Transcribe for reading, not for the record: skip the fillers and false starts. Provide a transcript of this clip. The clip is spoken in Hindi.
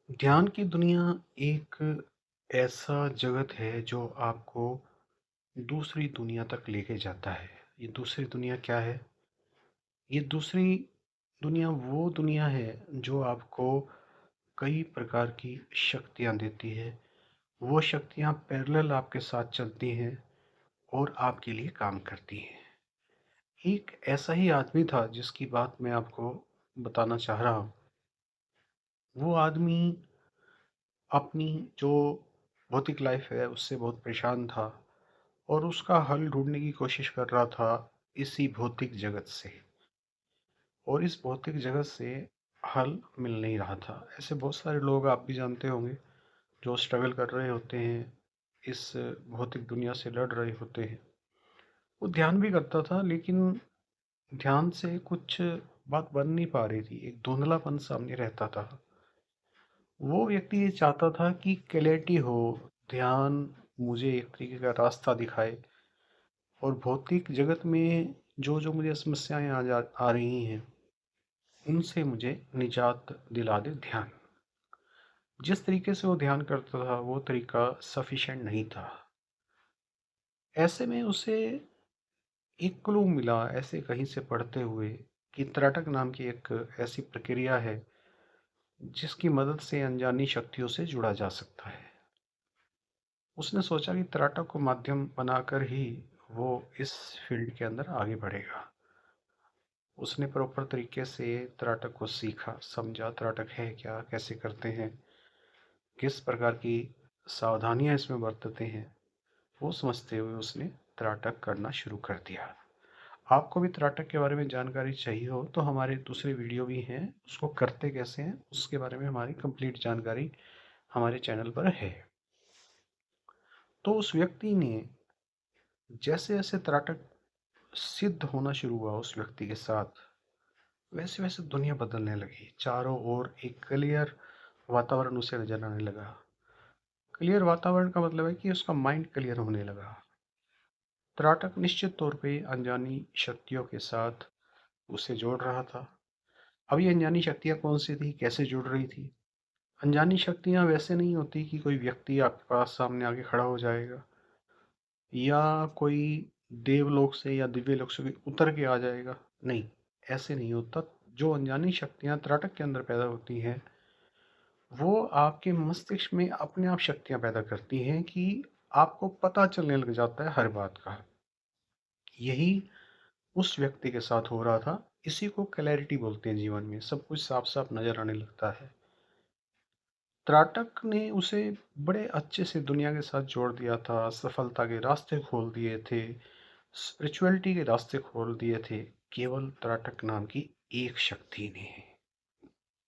ध्यान की दुनिया एक ऐसा जगत है जो आपको दूसरी दुनिया तक लेके जाता है। ये दूसरी दुनिया क्या है? ये दूसरी दुनिया वो दुनिया है जो आपको कई प्रकार की शक्तियाँ देती है। वो शक्तियाँ पैरेलल आपके साथ चलती हैं और आपके लिए काम करती हैं। एक ऐसा ही आदमी था जिसकी बात मैं आपको बताना चाह रहा हूँ। वो आदमी अपनी जो भौतिक लाइफ है उससे बहुत परेशान था और उसका हल ढूंढने की कोशिश कर रहा था इसी भौतिक जगत से। और इस भौतिक जगत से हल मिल नहीं रहा था। ऐसे बहुत सारे लोग आप भी जानते होंगे जो स्ट्रगल कर रहे होते हैं, इस भौतिक दुनिया से लड़ रहे होते हैं। वो ध्यान भी करता था लेकिन ध्यान से कुछ बात बन नहीं पा रही थी, एक धुंधलापन सामने रहता था। वो व्यक्ति ये चाहता था कि क्लैरिटी हो, ध्यान मुझे एक तरीके का रास्ता दिखाए और भौतिक जगत में जो जो मुझे समस्याएं आ रही हैं उनसे मुझे निजात दिला दे ध्यान। जिस तरीके से वो ध्यान करता था वो तरीका सफिशिएंट नहीं था। ऐसे में उसे एक क्लू मिला ऐसे कहीं से पढ़ते हुए कि त्राटक नाम की एक ऐसी प्रक्रिया है जिसकी मदद से अनजानी शक्तियों से जुड़ा जा सकता है। उसने सोचा कि त्राटक को माध्यम बनाकर ही वो इस फील्ड के अंदर आगे बढ़ेगा। उसने प्रॉपर तरीके से त्राटक को सीखा, समझा त्राटक है क्या, कैसे करते हैं, किस प्रकार की सावधानियां इसमें बरतते हैं। वो समझते हुए उसने त्राटक करना शुरू कर दिया। आपको भी त्राटक के बारे में जानकारी चाहिए हो तो हमारे दूसरे वीडियो भी हैं, उसको करते कैसे हैं उसके बारे में हमारी कंप्लीट जानकारी हमारे चैनल पर है। तो उस व्यक्ति ने जैसे जैसे त्राटक सिद्ध होना शुरू हुआ उस व्यक्ति के साथ, वैसे वैसे दुनिया बदलने लगी। चारों ओर एक क्लियर वातावरण उसे नजर आने लगा। क्लियर वातावरण का मतलब है कि उसका माइंड क्लियर होने लगा। त्राटक निश्चित तौर पे अनजानी शक्तियों के साथ उसे जोड़ रहा था। अब ये अनजानी शक्तियाँ कौन सी थी, कैसे जुड़ रही थी? अनजानी शक्तियाँ वैसे नहीं होती कि कोई व्यक्ति आपके पास सामने आके खड़ा हो जाएगा या कोई देवलोक से या दिव्य लोक से उतर के आ जाएगा। नहीं, ऐसे नहीं होता। जो अनजानी शक्तियाँ त्राटक के अंदर पैदा होती हैं वो आपके मस्तिष्क में अपने आप शक्तियाँ पैदा करती हैं कि आपको पता चलने लग जाता है हर बात का। यही उस व्यक्ति के साथ हो रहा था। इसी को क्लैरिटी बोलते हैं। जीवन में सब कुछ साफ साफ नजर आने लगता है। त्राटक ने उसे बड़े अच्छे से दुनिया के साथ जोड़ दिया था, सफलता के रास्ते खोल दिए थे, स्पिरिचुअलिटी के रास्ते खोल दिए थे, केवल त्राटक नाम की एक शक्ति ने।